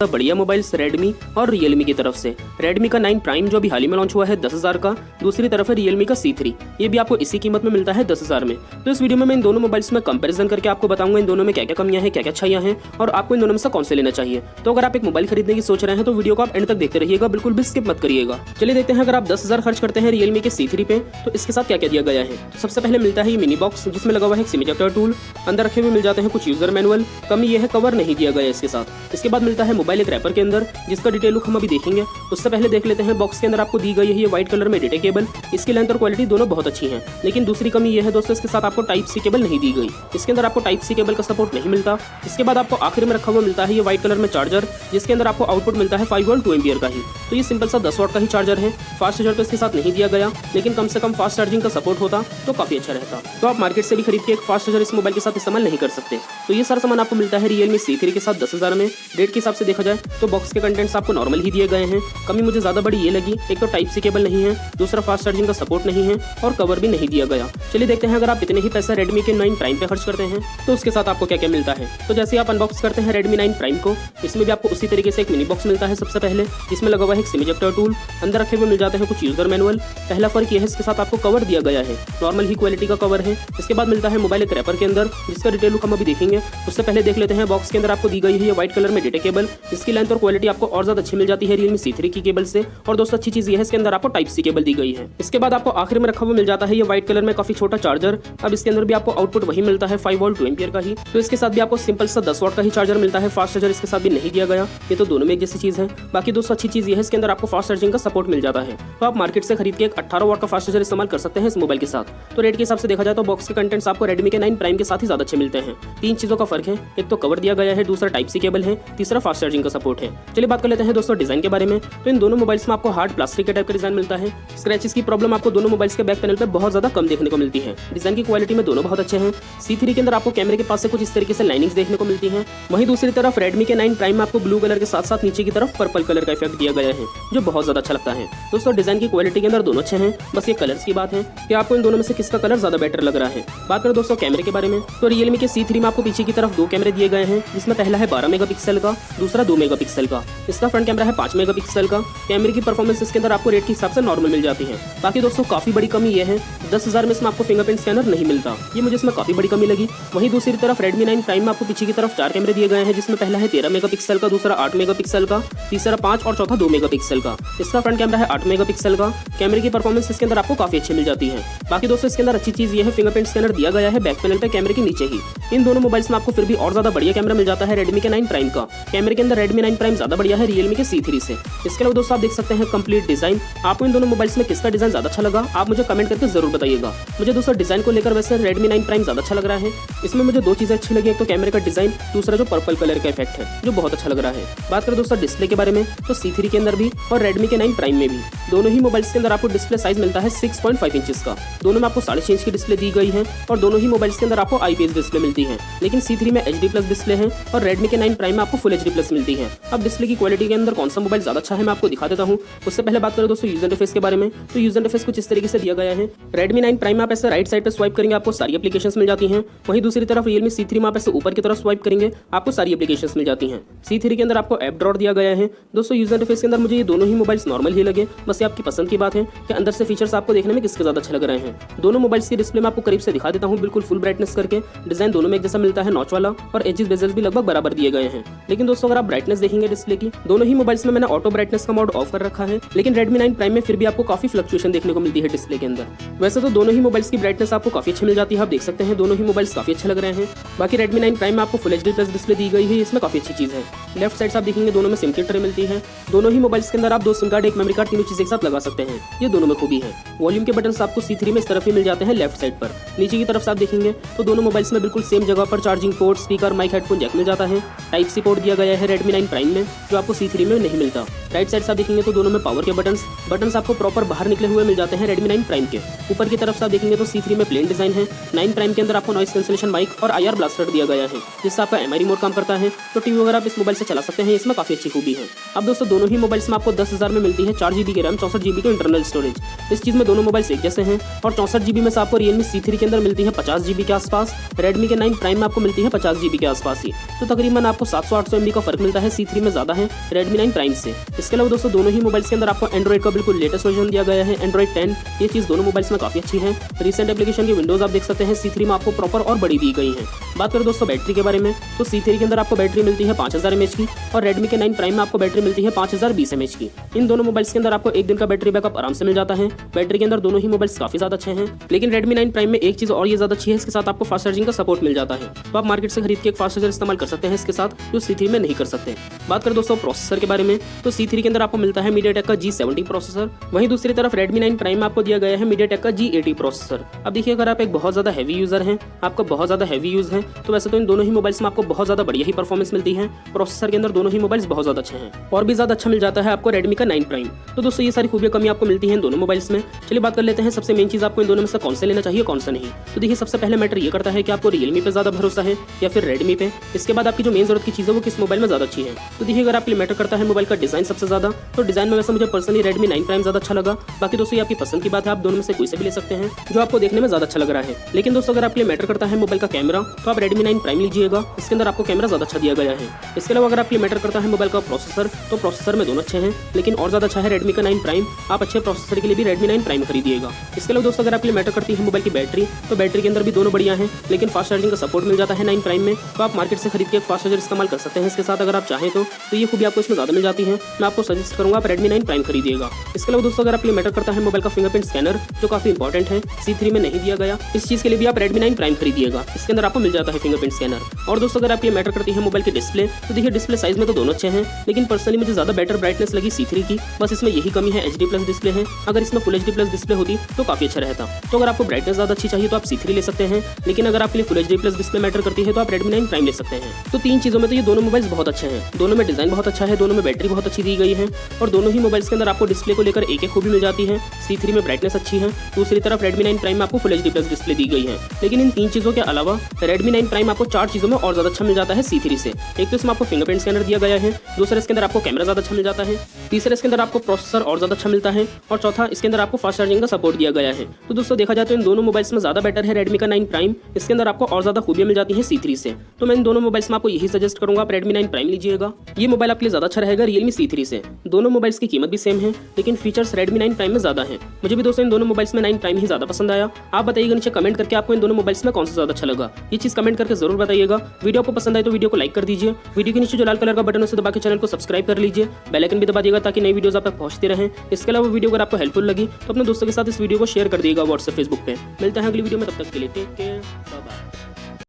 बढ़िया mobiles Redmi और Realme की तरफ से। रेडमी का 9 प्राइम जो अभी हाल ही में लॉन्च हुआ है 10,000 का, दूसरी तरफ है रियलमी का C3, ये भी आपको इसी कीमत में मिलता है 10,000 में। तो इस वीडियो में मैं इन दोनों मोबाइल्स में कंपैरिजन करके आपको बताऊंगा इन दोनों में क्या क्या कमियां हैं, क्या क्या अच्छाइयां हैं और आपको इन दोनों में से कौन से लेना चाहिए। तो अगर आप एक मोबाइल खरीदने की सोच रहे हैं तो वीडियो को आप एंड तक देखते रहिएगा, बिल्कुल भी स्किप मत करिएगा। चलिए देखते हैं, अगर आप 10,000 खर्च करते हैं रियलमी के C3 पे तो इसके साथ क्या क्या दिया गया है। तो सबसे पहले मिलता है ये मिनी बॉक्स जिसमें लगा हुआ है एक सिम इजेक्टर टूल, अंदर रखे हुए मिल जाते हैं कुछ यूजर मैनुअल। कमी यह है कवर नहीं दिया गया इसके साथ। इसके बाद मिलता है मोबाइल एक रैपर के अंदर जिसका डिटेल लुक हम अभी देखेंगे। उससे पहले देख लेते हैं बॉक्स के अंदर आपको दी गई है ये व्हाइट कलर में डेटा केबल। इसकी लेंथ और क्वालिटी दोनों बहुत अच्छी हैं, लेकिन दूसरी कमी यह है दोस्तों इसके साथ आपको टाइप सी केबल नहीं दी गई। इसके अंदर आपको टाइप सी केबल का सपोर्ट नहीं मिलता। इसके बाद आपको आखिर में रखा हुआ मिलता है ये व्हाइट कलर में चार्जर जिसके अंदर आपको आउटपुट मिलता है 5 वोल्ट 2 एम्पियर का ही। तो ये सिंपल सा 10 वाट का ही चार्जर है। फास्ट चार्जर तो इसके साथ नहीं दिया गया, लेकिन कम से कम फास्ट चार्जिंग का सपोर्ट होता तो काफी अच्छा रहता। तो आप मार्केट से भी खरीद के एक फास्ट चार्जर इस मोबाइल के साथ इस्तेमाल नहीं कर सकते। तो ये सारा सामान आपको मिलता है रियलमी C3 के साथ 10,000 में। रेट के हिसाब से देखा जाए तो बॉक्स के कंटेंट्स आपको नॉर्मल ही दिए गए हैं। कमी मुझे ज्यादा बड़ी ये लगी, एक तो टाइप सी केबल नहीं है, दूसरा फास्ट चार्जिंग का सपोर्ट नहीं है और कवर भी नहीं दिया गया। चलिए देखते हैं, अगर आप इतने ही पैसा रेडमी के 9 प्राइम पे खर्च करते हैं तो उसके साथ आपको क्या क्या मिलता है। तो जैसे आप अनबॉक्स करते हैं रेडमी 9 प्राइम को, इसमें भी आपको उसी तरीके से एक मिनी बॉक्स मिलता है सबसे पहले, जिसमें लगा हुआ है एक सिम इजेक्टर टूल, अंदर रखे हुए मिल जाते हैं कुछ यूजर मैनुअल। पहला फर्क यह है इसके साथ आपको कवर दिया गया है, नॉर्मल ही क्वालिटी का कवर है। इसके बाद मिलता है मोबाइल एक रैपर के अंदर जिसका डिटेल लुक हम अभी देखेंगे। उससे पहले देख लेते हैं बॉक्स के अंदर आपको दी गई है ये व्हाइट कलर में डेटा केबल। इसकी लेंथ और क्वालिटी आपको और ज्यादा अच्छी मिल जाती है रियलमी C3 की केबल से। और दोस्तों अच्छी चीज ये है इसके अंदर आपको टाइप सी केबल दी गई है। इसके बाद आपको आखिर में रखा हुआ मिल जाता है ये व्हाइट कलर में काफी छोटा चार्जर। अब इसके अंदर भी आपको आउटपुट वही मिलता है 5 वोल्ट 2 एम्पियर का ही। तो इसके साथ भी आपको सिंपल सा 10 वाट का ही चार्जर मिलता है। फास्ट चार्जर इसके साथ भी नहीं दिया गया। ये तो दोनों में एक जैसी चीज है। बाकी दोस्तों अच्छी चीज ये है इसके अंदर आपको फास्ट चार्जिंग का सपोर्ट मिल जाता है। तो आप मार्केट से खरीद के एक 18 वाट का फास्ट चार्जर इस्तेमाल कर सकते हैं इस मोबाइल के साथ। तो रेट के हिसाब से देखा जाए तो बॉक्स के कंटेंट्स आपको रेडमी के 9 प्राइम के साथ ही ज्यादा अच्छे मिलते हैं। 3 चीजों का फर्क है, एक तो कवर दिया गया है, दूसरा टाइप सी केबल है, तीसरा फास्ट चार्जिंग का सपोर्ट है। चलिए बात कर लेते हैं दोस्तों डिजाइन के बारे में। तो इन दोनों मोबाइल्स में आपको हार्ड प्लास्टिक के टाइप का डिजाइन मिलता है। स्क्रैचेस की प्रॉब्लम आपको दोनों मोबाइल्स के बैक पैनल पे बहुत ज्यादा कम देखने को मिलती है। डिजाइन की क्वालिटी में दोनों बहुत अच्छे हैं। C3 के अंदर आपको कैमरे के पास से कुछ इस तरीके से लाइनिंग्स देखने को मिलती हैं। वहीं दूसरी तरफ रेडमी के 9 प्राइम में आपको ब्लू कलर के साथ साथ नीचे की तरफ पर्पल कलर का इफेक्ट दिया गया है जो बहुत ज्यादा अच्छा लगता है। दोस्तों डिजाइन की क्वालिटी के अंदर दोनों अच्छे हैं, बस ये कलर्स की बात है कि आपको इन दोनों में से किसका कलर ज्यादा बेटर लग रहा है। बात करें दोस्तों कैमरे के बारे में, तो रियलमी के C3 में आपको पीछे की तरफ 2 कैमरे दिए गए हैं, जिसमें पहला है 12 मेगापिक्सल का, दूसरा 2 मेगापिक्सल का। इसका फ्रंट कैमरा है 5 मेगापिक्सल का। कैमरे की परफॉर्मेंस इसके अंदर आपको रेट के हिसाब से नॉर्मल मिल जाती है। बाकी दोस्तों काफी बड़ी कमी यह है 10,000 में इसमें आपको फिंगरप्रिंट स्कैनर नहीं मिलता, ये मुझे इसमें काफी बड़ी कमी लगी। वहीं दूसरी तरफ रेडमी 9 प्राइम में आपको पीछे की तरफ 4 कैमरे दिए गए हैं, जिसमें पहला है 13 मेगापिक्सल का, दूसरा 8 मेगापिक्सल का, तीसरा 5 और चौथा 2 मेगापिक्सल का। इसका फ्रंट कैमरा है 8 मेगापिक्सल का। कैमरे की परफॉर्मेंस इसके अंदर आपको काफी अच्छी मिल जाती है। बाकी दोस्तों इसके अंदर अच्छी चीज ये है फिंगरप्रिंट स्कैनर दिया गया है बैक पैनल पे कैमरे के नीचे ही। इन दोनों मोबाइल्स में आपको फिर भी और ज्यादा बढ़िया कैमरा मिल जाता है रेडमी के 9 प्राइम का। कैमरे के अंदर रेडमी 9 प्राइम ज्यादा बढ़िया है रियलमी के C3 से। इसके अलावा दोस्तों आप देख सकते हैं कंप्लीट डिजाइन। आपको इन दोनों मोबाइल्स में किसका डिजाइन ज्यादा अच्छा लगा आप मुझे कमेंट करके जरूर बताइएगा। मुझे दोस्तों डिजाइन को लेकर वैसे रेडमी 9 प्राइम ज्यादा अच्छा लग रहा है। इसमें मुझे 2 चीजें अच्छी लगी, एक तो कैमरे का डिजाइन, दूसरा जो पर्पल कलर का इफेक्ट है जो बहुत अच्छा लग रहा है। बात करें दोस्तों डिस्प्ले के बारे में, तो C3 के अंदर भी और रेडमी के 9 प्राइम में भी दोनों ही मोबाइल्स के अंदर आपको डिस्प्ले साइज मिलता है 6.5 इंचेस का। दोनों में आपको 6.5 इंच की डिस्प्ले दी गई है और दोनों ही मोबाइल्स के अंदर आपको IPS डिस्प्ले मिलती है। लेकिन C3 में HD+ डिस्प्ले है और रेडमी के 9 प्राइम में आपको फुल HD+ मिलती है। अब डिस्प्ले की क्वालिटी के अंदर कौन सा मोबाइल ज्यादा अच्छा है मैं आपको दिखा देता हूँ। उससे पहले बात करें दोस्तों यूजर इंटरफेस के बारे में, तो यूजर इंटरफेस कुछ इस तरीके से दिया गया है। रेडमी 9 प्राइम में आप ऐसे राइट साइड पे स्वाइप करेंगे आपको सारी एप्लीकेशंस मिल जाती हैं। वहीं दूसरी तरफ रियलमी C3 में आप ऐसे ऊपर की तरफ स्वाइप करेंगे आपको सारी एप्लीकेशंस मिल जाती हैं। C3 के अंदर आपको ऐप ड्रॉअर दिया गया है। दोस्तों यूजर इंटरफेस के अंदर मुझे ये दोनों ही मोबाइल्स नॉर्मल ही लगे, बस ये आपकी पसंद की बात है कि अंदर से फीचर्स आपको देखने में किसके ज्यादा अच्छे लग रहे हैं। दोनों मोबाइल्स की डिस्प्ले में आपको करीब से दिखा देता हूँ बिल्कुल फुल ब्राइटनेस करके। डिजाइन दोनों में एक जैसा मिलता है नॉच वाला और एजेस बेजल्स भी लगभग बराबर दिए गए हैं। लेकिन दोस्तों अगर आप ब्राइटनेस देखेंगे डिस्प्ले की, दोनों ही मोबाइल्स में मैंने ऑटो ब्राइटनेस का मोड ऑफ कर रखा है, लेकिन रेडमी 9 प्राइम में फिर भी आपको काफी फ्लक्चुएशन देखने को मिलती है डिस्प्ले के अंदर। वैसे तो दोनों ही मोबाइल्स की ब्राइटनेस आपको काफी अच्छी मिल जाती है, आप देख सकते हैं दोनों ही मोबाइल्स काफी अच्छे लग रहे हैं। बाकी रेडमी 9 प्राइम में आपको फुल HD+ डिस्प्ले दी गई है, इसमें काफी अच्छी चीज है। लेफ्ट साइड से आप देखेंगे दोनों में सिम की ट्रे मिलती है। दोनों ही मोबाइल्स के अंदर आप 2 सिम कार्ड, 1 मेमोरी कार्ड, तीनों चीजें एक साथ लगा सकते हैं, ये दोनों में खूबी है। वॉल्यूम के बटन आपको C3 में इस तरफ ही मिल जाते हैं लेफ्ट साइड पर। नीचे की तरफ से आप देखेंगे तो दोनों मोबाइल्स में बिल्कुल सेम जगह पर charging port, speaker, mike, headphone jack मिल जाता है। टाइप सी पोर्ट दिया गया है रेडमी 9 प्राइम में जो आपको C3 में नहीं मिलता। राइट साइड से आप देखेंगे तो दोनों में पावर के बटन्स आपको प्रॉपर बाहर निकले हुए मिल जाते हैं रेडमी 9 प्राइम के। ऊपर ऊपर की तरफ से आप देखेंगे तो C3 में प्लेन डिजाइन है। 9 प्राइम के अंदर आपको नॉइस कैंसलेशन माइक और IR ब्लास्टर दिया गया है, जिससे आपका MI रिमोट काम करता है। तो टीवी वगैरह आप इस मोबाइल से चला सकते हैं, इसमें काफी अच्छी खूबी है। अब दोस्तों दोनों ही मोबाइल्स में आपको 10,000 में मिलती है 4 GB की रैम, 64 GB की इंटरनल स्टोरेज। इस चीज में दोनों मोबाइल्स एक जैसे हैं और 64 GB में से आपको Realme C3 के अंदर मिलती है 50 GB के आसपास, Redmi के 9 प्राइम में आपको मिलती है 50 GB के आसपास ही। तो तकरीबन आपको 700-800 MB का फर्क मिलता है, C3 में ज्यादा है Redmi 9 प्राइम से। इसके अलावा दोस्तों दोनों ही मोबाइल्स के अंदर आपको एंड्रॉइड का बिल्कुल लेटेस्ट वर्जन दिया गया है, Android 10। ये चीज दोनों मोबाइल्स में काफी अच्छी है। रिसेंट एप्लीकेशन की विंडोज आप देख सकते हैं C3 में आपको प्रॉपर और बड़ी दी गई है। बात करें दोस्तों बैटरी के बारे में, तो C3 के अंदर आपको बैटरी मिलती है 5000 mAh की और Redmi के 9 प्राइम में आपको बैटरी मिलती है 5020 mAh की। इन दोनों मोबाइल्स के अंदर आपको एक दिन का बैटरी बैकअप आराम से मिल जाता है। बैटरी के अंदर दोनों ही मोबाइल्स काफी ज्यादा अच्छे हैं, लेकिन Redmi 9 प्राइम में एक चीज और ये ज्यादा अच्छी है, इसके साथ आपको फास्ट चार्जिंग का सपोर्ट मिल जाता है। तो आप मार्केट से खरीद के एक फास्ट चार्जर इस्तेमाल कर सकते हैं इसके साथ, जो C3 में नहीं कर सकते। बात करें दोस्तों प्रोसेसर के बारे में, तो C3 के अंदर आपको मिलता है MediaTek का G70 प्रोसेसर। वहीं दूसरी तरफ Redmi 9 प्राइम में आपको दिया गया है MediaTek का G80 प्रोसेसर। अब देखिए, अगर आप एक बहुत ज्यादा हैवी यूजर हैं, आपका बहुत ज्यादा हैवी यूज है, तो वैसे तो इन दोनों ही मोबाइल्स में आपको बहुत ज्यादा बढ़िया ही परफॉर्मेंस मिलती है। प्रोसेसर के अंदर दोनों ही मोबाइल्स बहुत ज्यादा अच्छे हैं और भी ज्यादा अच्छा मिल जाता है आपको Redmi का 9 प्राइम। तो दोस्तों ये सारी खूबियां कमी आपको मिलती है इन दोनों मोबाइल्स में। चलिए बात कर लेते हैं सबसे मेन चीज आपको इन दोनों में से कौन सा लेना चाहिए कौन सा नहीं। तो देखिए, सबसे पहले मैटर ये करता है कि आपको Realme पे ज्यादा भरोसा है या फिर Redmi पे। इसके बाद आपकी जो मेन जरूरत की चीज है वो किस मोबाइल में ज्यादा अच्छी है। तो देखिए, अगर आपके लिए मैटर करता है मोबाइल का डिजाइन सबसे ज्यादा, तो डिजाइन में वैसे मुझे पर्सनली Redmi 9 प्राइम ज्यादा अच्छा लगा। बाकी दोस्तों ये आपकी पसंद की बात है, आप दोनों में से कोई से भी ले सकते हैं जो आपको देखने में ज्यादा अच्छा लग रहा है। लेकिन दोस्तों अगर आपके लिए मैटर करता है मोबाइल का कैमरा, तो आप Redmi 9 प्राइम लीजिएगा, इसके अंदर आपको कैमरा ज्यादा अच्छा दिया गया है। इसके अलावा अगर आपके लिए मैटर करता है मोबाइल का प्रोसेसर, तो प्रोसेसर में दोनों अच्छे हैं, लेकिन और ज्यादा अच्छा है Redmi का 9 प्राइम। आप अच्छे प्रोसेसर के लिए भी Redmi 9 प्राइम खरीदिएगा। इसके अलावा दोस्तों अगर आपके लिए मैटर करती है मोबाइल की बैटरी, तो बैटरी के अंदर भी दोनों बढ़िया हैं, लेकिन फास्ट चार्जिंग का सपोर्ट मिल जाता है 9 प्राइम में। तो आप मार्केट से खरीद के एक फास्ट चार्जर इस्तेमाल कर सकते हैं इसके साथ अगर आप चाहें तो ये खूबी आपको इसमें ज्यादा मिल जाती है। मैं आपको सजेस्ट करूंगा आप Redmi 9 प्राइम खरीदिएगा। इसके अलावा दोस्तों अगर आपके लिए मैटर करता है मोबाइल का फिंगरप्रिंट स्कैनर, जो काफी इंपॉर्टेंट है, C3 में नहीं दिया गया, इस चीज के लिए भी आप Redmi 9 प्राइम खरीदिएगा। इसके अंदर आपको मिल जाता है फिंगरप्रिंट स्कैनर। और दोस्तों अगर आपके लिए मैटर करती है मोबाइल की डिस्प्ले, तो देखिए डिस्प्ले साइज में तो दोनों अच्छे हैं, लेकिन पर्सनली मुझे ज्यादा बेटर ब्राइटनेस लगी C3 की। बस इसमें यही कमी है, HD+ डिस्प्ले है। अगर इसमें फुल HD+ डिस्प्ले होती तो काफी अच्छा रहता। तो अगर आपको ब्राइटनेस ज्यादा अच्छी चाहिए तो आप C3 ले सकते हैं, लेकिन अगर आपके लिए फुल HD+ डिस्प्ले मैटर करती है तो आप Redmi 9 प्राइम ले सकते हैं। तो तीन चीजों में तो ये दोनों मोबाइल्स बहुत अच्छे हैं। दोनों में डिजाइन बहुत अच्छा है, दोनों में बैटरी बहुत अच्छी दी गई है और दोनों ही मोबाइल्स के अंदर आपको डिस्प्ले को लेकर एक खूबी मिल जाती है। C3 में ब्राइटनेस अच्छी है, दूसरी तरफ Redmi 9 प्राइम में आपको फुल HD+ डिस्प्ले दी गई है। लेकिन इन तीन चीजों के अलावा Redmi 9 प्राइम आपको चार चीजों में और ज्यादा अच्छा मिल जाता है C3 से। एक तो इसमें आपको फिंगरप्रिंट स्कैनर दिया गया है, दूसरा इसके अंदर आपको कैमरा ज्यादा अच्छा मिल जाता है, तीसरा इसके अंदर आपको प्रोसेसर और ज्यादा अच्छा मिलता है और चौथा इसके अंदर आपको फास्ट चार्जिंग का सपोर्ट दिया गया है। तो दोस्तों देखा जाए तो इन दोनों मोबाइल्स में ज्यादा बेटर है Redmi का 9 प्राइम। इसके अंदर आपको और ज्यादा खूबियां मिल जाती है C3 से। तो मैं इन दोनों मोबाइल्स में आपको यही सजेस्ट करूंगा आप Redmi 9 प्राइम लीजिएगा। ये मोबाइल आपके लिए ज्यादा अच्छा रहेगा Realme C3 से। दोनों मोबाइल्स की कीमत भी सेम है, लेकिन फीचर्स Redmi 9 प्राइम में ज्यादा है। मुझे भी दोस्तों इन दोनों मोबाइल्स में 9 प्राइम ही ज्यादा पसंद आया। आप बताइएगा नीचे कमेंट करके आपको इन दोनों मोबाइल्स में कौन सा ज्यादा अच्छा लगा। ये चीज कमेंट करके जरूर बताइएगा। वीडियो आपको पसंद आए तो वीडियो को लाइक कर दीजिए। वीडियो के नीचे जो लाल कलर का बटन है उसे दबा के चैनल को सब्सक्राइब कर लीजिए। बेल आइकन भी दबा दिएगा ताकि नई वीडियोस आप तक पहुंचती रहें। इसके अलावा वीडियो अगर आपको हेल्पफुल लगी तो अपने दोस्तों के साथ इस वीडियो को शेयर कर दिएगा व्हाट्सएप फेसबुक पे। मिलते हैं अगली वीडियो में, तब तक के लिए टेक केयर, बाय बाय।